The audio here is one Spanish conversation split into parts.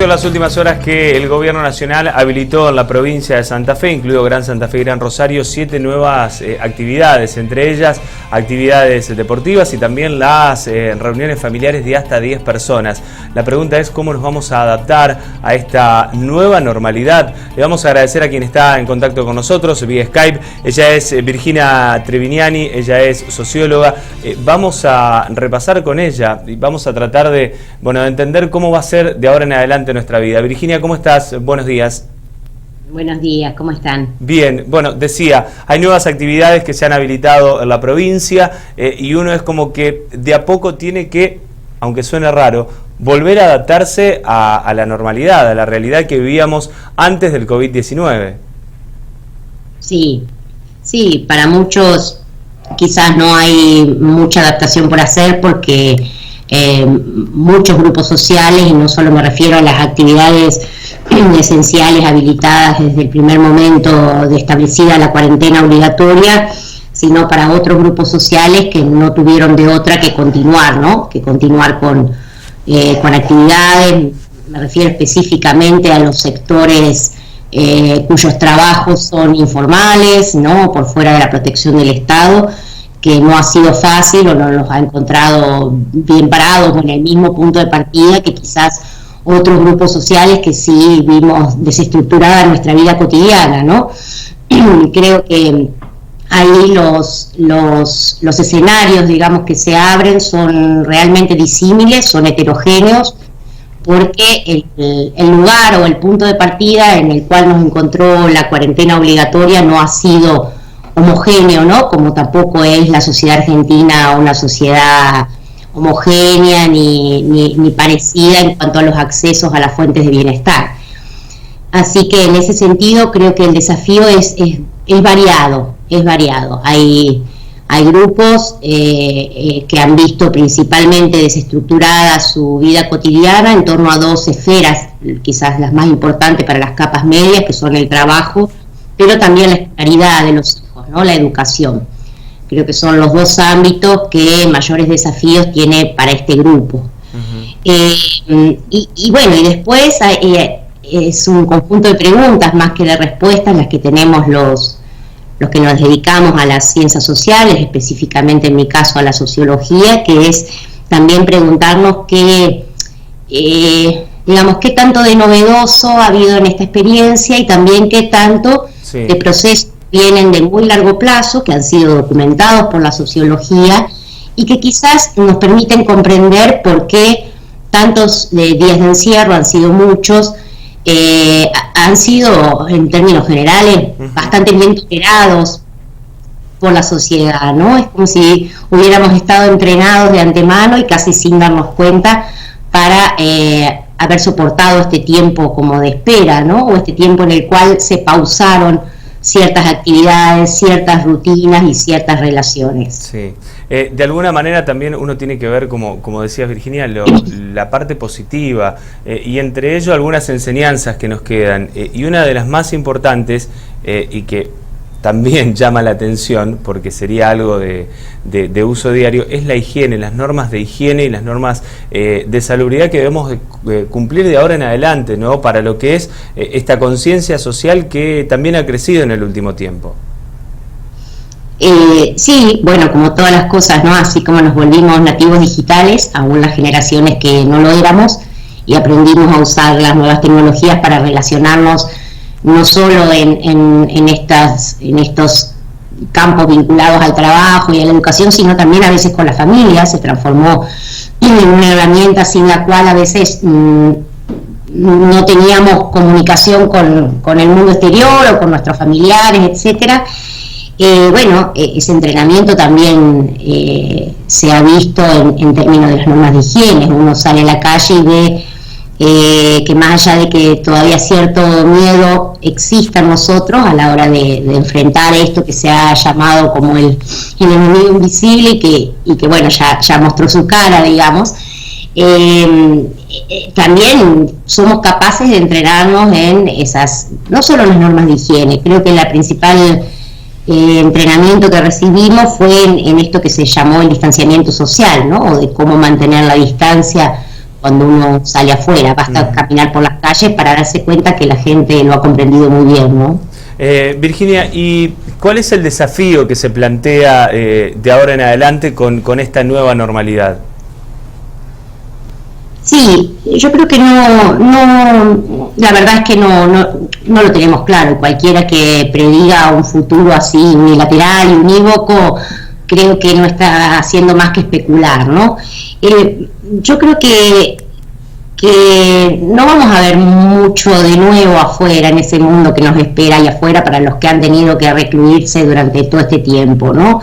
Las últimas horas que el gobierno nacional habilitó en la provincia de Santa Fe, incluido Gran Santa Fe y Gran Rosario, 7 nuevas actividades, entre ellas actividades deportivas y también las reuniones familiares de hasta 10 personas. La pregunta es cómo nos vamos a adaptar a esta nueva normalidad. Le vamos a agradecer a quien está en contacto con nosotros vía Skype. Ella es Virginia Trevignani, ella es socióloga. Vamos a repasar con ella y vamos a tratar de entender cómo va a ser de ahora en adelante nuestra vida. Virginia, ¿cómo estás? Buenos días. Buenos días, ¿cómo están? Bien, bueno, decía, hay nuevas actividades que se han habilitado en la provincia y uno es como que de a poco tiene que, aunque suene raro, volver a adaptarse a la normalidad, a la realidad que vivíamos antes del COVID-19. Sí, para muchos quizás no hay mucha adaptación por hacer porque muchos grupos sociales, y no solo me refiero a las actividades esenciales habilitadas desde el primer momento de establecida la cuarentena obligatoria, sino para otros grupos sociales que no tuvieron de otra que continuar, ¿no? Que continuar con actividades. Me refiero específicamente a los sectores cuyos trabajos son informales, ¿no? Por fuera de la protección del Estado, que no ha sido fácil o no los ha encontrado bien parados o en el mismo punto de partida que quizás otros grupos sociales que sí vimos desestructurada nuestra vida cotidiana, ¿no? Creo que ahí los escenarios, digamos, que se abren son realmente disímiles, son heterogéneos, porque el lugar o el punto de partida en el cual nos encontró la cuarentena obligatoria no ha sido homogéneo, ¿no? Como tampoco es la sociedad argentina una sociedad homogénea ni parecida en cuanto a los accesos a las fuentes de bienestar. Así que en ese sentido creo que el desafío es variado. Hay grupos que han visto principalmente desestructurada su vida cotidiana en torno a dos esferas, quizás las más importantes para las capas medias, que son el trabajo, pero también la escolaridad de los hijos, ¿no? La educación. Creo que son los dos ámbitos que mayores desafíos tiene para este grupo. Uh-huh. Y después es un conjunto de preguntas más que de respuestas las que tenemos los que nos dedicamos a las ciencias sociales, específicamente en mi caso a la sociología, que es también preguntarnos qué tanto de novedoso ha habido en esta experiencia y también qué tanto de procesos vienen de muy largo plazo, que han sido documentados por la sociología y que quizás nos permiten comprender por qué tantos días de encierro, han sido muchos, han sido, en términos generales, bastante bien tolerados por la sociedad, ¿no? Es como si hubiéramos estado entrenados de antemano y casi sin darnos cuenta para haber soportado este tiempo como de espera, ¿no? O este tiempo en el cual se pausaron ciertas actividades, ciertas rutinas y ciertas relaciones. Sí. De alguna manera también uno tiene que ver, como decías Virginia, la parte positiva y entre ello algunas enseñanzas que nos quedan. Y una de las más importantes y que también llama la atención, porque sería algo de uso diario, es la higiene, las normas de higiene y las normas de salubridad que debemos cumplir de ahora en adelante, ¿no? Para lo que es esta conciencia social que también ha crecido en el último tiempo. Sí, como todas las cosas, ¿no? Así como nos volvimos nativos digitales, aún las generaciones que no lo éramos, y aprendimos a usar las nuevas tecnologías para relacionarnos no solo en estos campos vinculados al trabajo y a la educación, sino también a veces con la familia. Se transformó en una herramienta sin la cual a veces no teníamos comunicación con el mundo exterior o con nuestros familiares, etcétera. Ese entrenamiento también se ha visto en términos de las normas de higiene. Uno sale a la calle y ve que más allá de que todavía cierto miedo exista en nosotros a la hora de enfrentar esto que se ha llamado como el enemigo invisible y que ya mostró su cara, digamos, también somos capaces de entrenarnos en esas, no solo en las normas de higiene. Creo que la principal entrenamiento que recibimos fue en esto que se llamó el distanciamiento social, ¿no? O de cómo mantener la distancia cuando uno sale afuera, basta caminar por las calles para darse cuenta que la gente lo ha comprendido muy bien, ¿no? Virginia, ¿y cuál es el desafío que se plantea de ahora en adelante con esta nueva normalidad? Sí, yo creo que la verdad es que no lo tenemos claro. Cualquiera que prediga un futuro así unilateral y unívoco, creo que no está haciendo más que especular, ¿no? Yo creo que no vamos a ver mucho de nuevo afuera, en ese mundo que nos espera ahí afuera para los que han tenido que recluirse durante todo este tiempo, ¿no?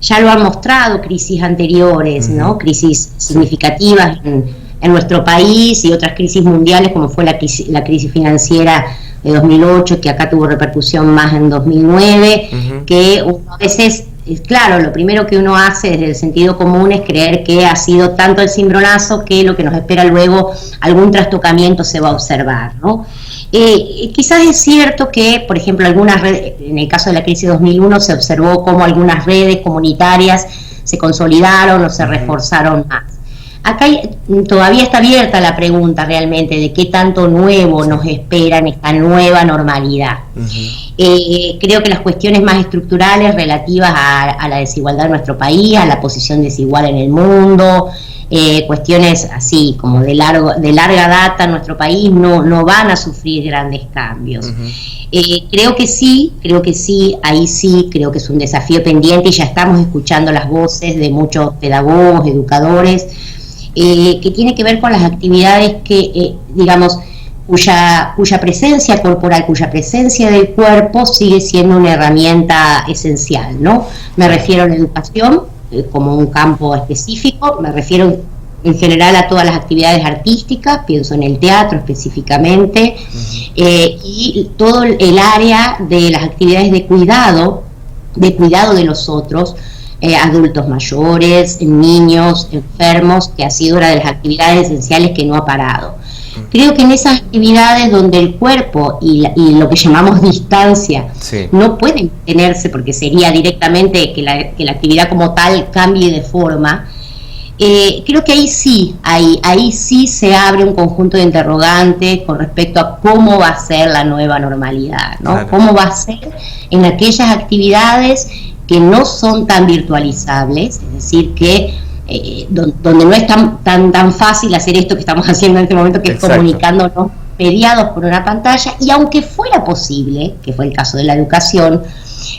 Ya lo han mostrado crisis anteriores, ¿no? Crisis significativas en nuestro país y otras crisis mundiales, como fue la crisis financiera de 2008, que acá tuvo repercusión más en 2009, que a veces, claro, lo primero que uno hace desde el sentido común es creer que ha sido tanto el cimbronazo que lo que nos espera luego, algún trastocamiento se va a observar, ¿no? Quizás es cierto que, por ejemplo, algunas redes, en el caso de la crisis 2001, se observó cómo algunas redes comunitarias se consolidaron o se reforzaron más. Acá todavía está abierta la pregunta realmente de qué tanto nuevo nos espera en esta nueva normalidad. Creo que las cuestiones más estructurales relativas a la desigualdad en nuestro país, a la posición desigual en el mundo, cuestiones así como de larga data en nuestro país no van a sufrir grandes cambios. Creo que sí, ahí sí, creo que es un desafío pendiente y ya estamos escuchando las voces de muchos pedagogos, educadores, que tiene que ver con las actividades que, digamos, cuya presencia corporal, cuya presencia del cuerpo sigue siendo una herramienta esencial, ¿no? Me refiero a la educación como un campo específico, me refiero en general a todas las actividades artísticas, pienso en el teatro específicamente, y todo el área de las actividades de cuidado de los otros, adultos mayores, niños, enfermos, que ha sido una de las actividades esenciales que no ha parado. Creo que en esas actividades donde el cuerpo y lo que llamamos distancia no pueden tenerse, porque sería directamente que la actividad como tal cambie de forma, creo que ahí sí se abre un conjunto de interrogantes con respecto a cómo va a ser la nueva normalidad, ¿no? Claro. Cómo va a ser en aquellas actividades que no son tan virtualizables, es decir, que donde no es tan fácil hacer esto que estamos haciendo en este momento, que es comunicándonos mediados por una pantalla, y aunque fuera posible, que fue el caso de la educación,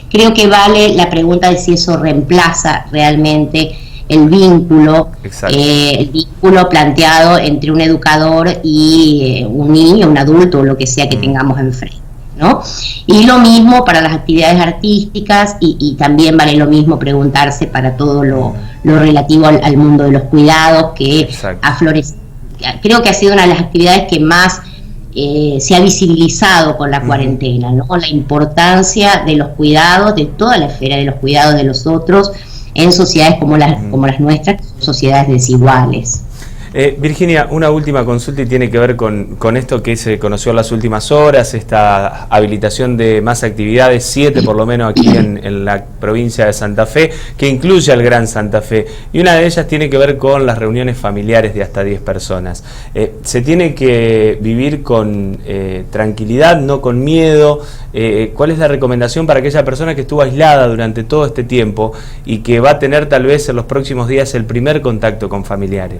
creo que vale la pregunta de si eso reemplaza realmente el vínculo planteado entre un educador y un niño, un adulto o lo que sea que tengamos enfrente, ¿no? Y lo mismo para las actividades artísticas y también vale lo mismo preguntarse para todo lo relativo al mundo de los cuidados, que ha florecido. Creo que ha sido una de las actividades que más se ha visibilizado con la cuarentena, ¿no? La importancia de los cuidados, de toda la esfera de los cuidados de los otros en sociedades como las nuestras, que son sociedades desiguales. Virginia, una última consulta y tiene que ver con esto que se conoció en las últimas horas, esta habilitación de más actividades, 7 por lo menos aquí en la provincia de Santa Fe, que incluye al Gran Santa Fe, y una de ellas tiene que ver con las reuniones familiares de hasta 10 personas. Se tiene que vivir con tranquilidad, no con miedo. ¿Cuál es la recomendación para aquella persona que estuvo aislada durante todo este tiempo y que va a tener tal vez en los próximos días el primer contacto con familiares?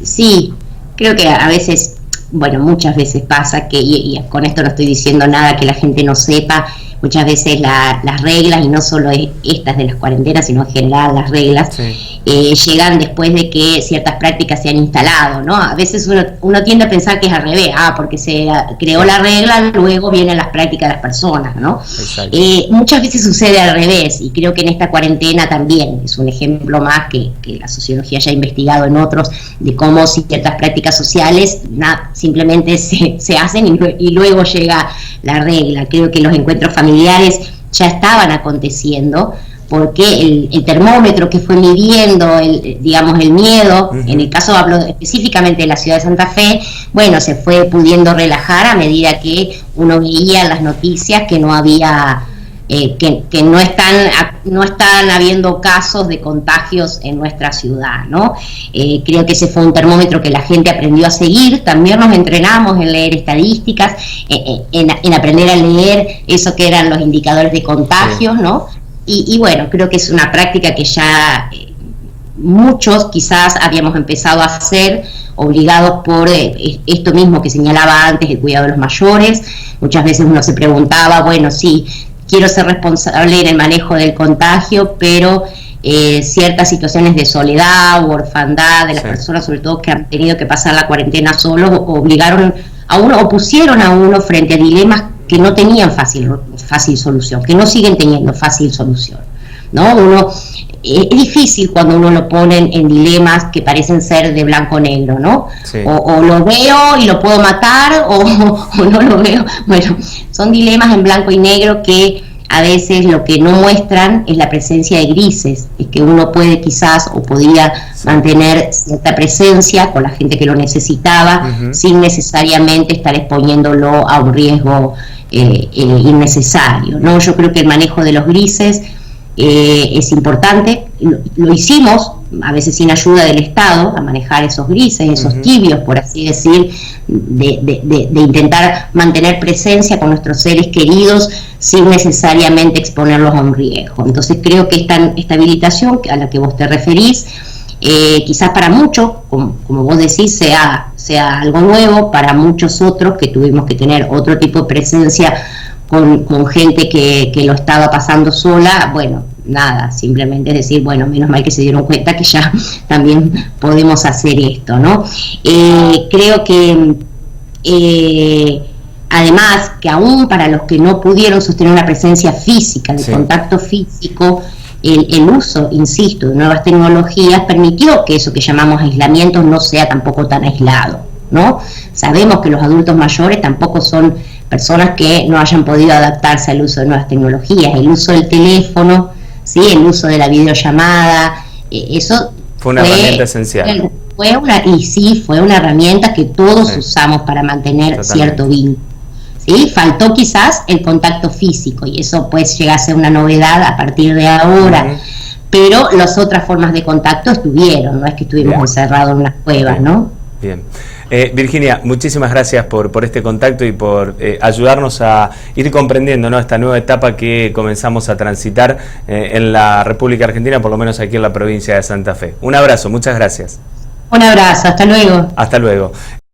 Sí, creo que a veces, muchas veces pasa que, y con esto no estoy diciendo nada que la gente no sepa, muchas veces las reglas, y no solo estas de las cuarentenas, sino en general las reglas, llegan después de que ciertas prácticas se han instalado, ¿no? A veces uno tiende a pensar que es al revés, porque se creó la regla, luego vienen las prácticas de las personas, ¿no? Muchas veces sucede al revés, y creo que en esta cuarentena también es un ejemplo más que la sociología ya ha investigado en otros, de cómo ciertas prácticas sociales simplemente se hacen y luego llega la regla. Creo que los encuentros familiares ya estaban aconteciendo, porque el termómetro que fue midiendo el miedo, en el caso hablo específicamente de la ciudad de Santa Fe, se fue pudiendo relajar a medida que uno veía en las noticias que no había que no están habiendo casos de contagios en nuestra ciudad, ¿no? Creo que ese fue un termómetro que la gente aprendió a seguir. También nos entrenamos en leer estadísticas, en aprender a leer eso que eran los indicadores de contagios, ¿no? Y bueno, creo que es una práctica que ya muchos quizás habíamos empezado a hacer, obligados por esto mismo que señalaba antes, el cuidado de los mayores. Muchas veces uno se preguntaba, bueno, sí, quiero ser responsable en el manejo del contagio, pero ciertas situaciones de soledad u orfandad de las personas, sobre todo que han tenido que pasar la cuarentena solos, obligaron a uno o pusieron a uno frente a dilemas que no tenían fácil solución, que no siguen teniendo fácil solución, ¿no? Es difícil cuando uno lo pone en dilemas que parecen ser de blanco o negro, ¿no? Sí. O lo veo y lo puedo matar, o no lo veo. Bueno, son dilemas en blanco y negro que a veces lo que no muestran es la presencia de grises, es que uno puede quizás o podía mantener cierta presencia con la gente que lo necesitaba, sin necesariamente estar exponiéndolo a un riesgo innecesario, ¿no? Yo creo que el manejo de los grises es importante. Lo hicimos, a veces sin ayuda del Estado, a manejar esos grises, esos tibios, por así decir, de intentar mantener presencia con nuestros seres queridos sin necesariamente exponerlos a un riesgo. Entonces creo que esta habilitación a la que vos te referís, quizás para muchos, como vos decís, sea algo nuevo. Para muchos otros que tuvimos que tener otro tipo de presencia con gente que lo estaba pasando sola, bueno, nada, simplemente decir, bueno, menos mal que se dieron cuenta que ya también podemos hacer esto, ¿no? Creo que además que aún para los que no pudieron sostener una presencia física, de contacto físico, el uso, insisto, de nuevas tecnologías permitió que eso que llamamos aislamiento no sea tampoco tan aislado, ¿no? Sabemos que los adultos mayores tampoco son personas que no hayan podido adaptarse al uso de nuevas tecnologías. El uso del teléfono, ¿sí? El uso de la videollamada, eso fue una herramienta esencial. Fue una herramienta que todos usamos para mantener cierto vínculo. ¿Sí? Faltó quizás el contacto físico, y eso pues llega a ser una novedad a partir de ahora, pero las otras formas de contacto estuvieron, no es que estuvimos encerrados en unas cuevas, ¿no? Bien. Virginia, muchísimas gracias por este contacto y por ayudarnos a ir comprendiendo, ¿no?, esta nueva etapa que comenzamos a transitar en la República Argentina, por lo menos aquí en la provincia de Santa Fe. Un abrazo, muchas gracias. Un abrazo, hasta luego. Hasta luego.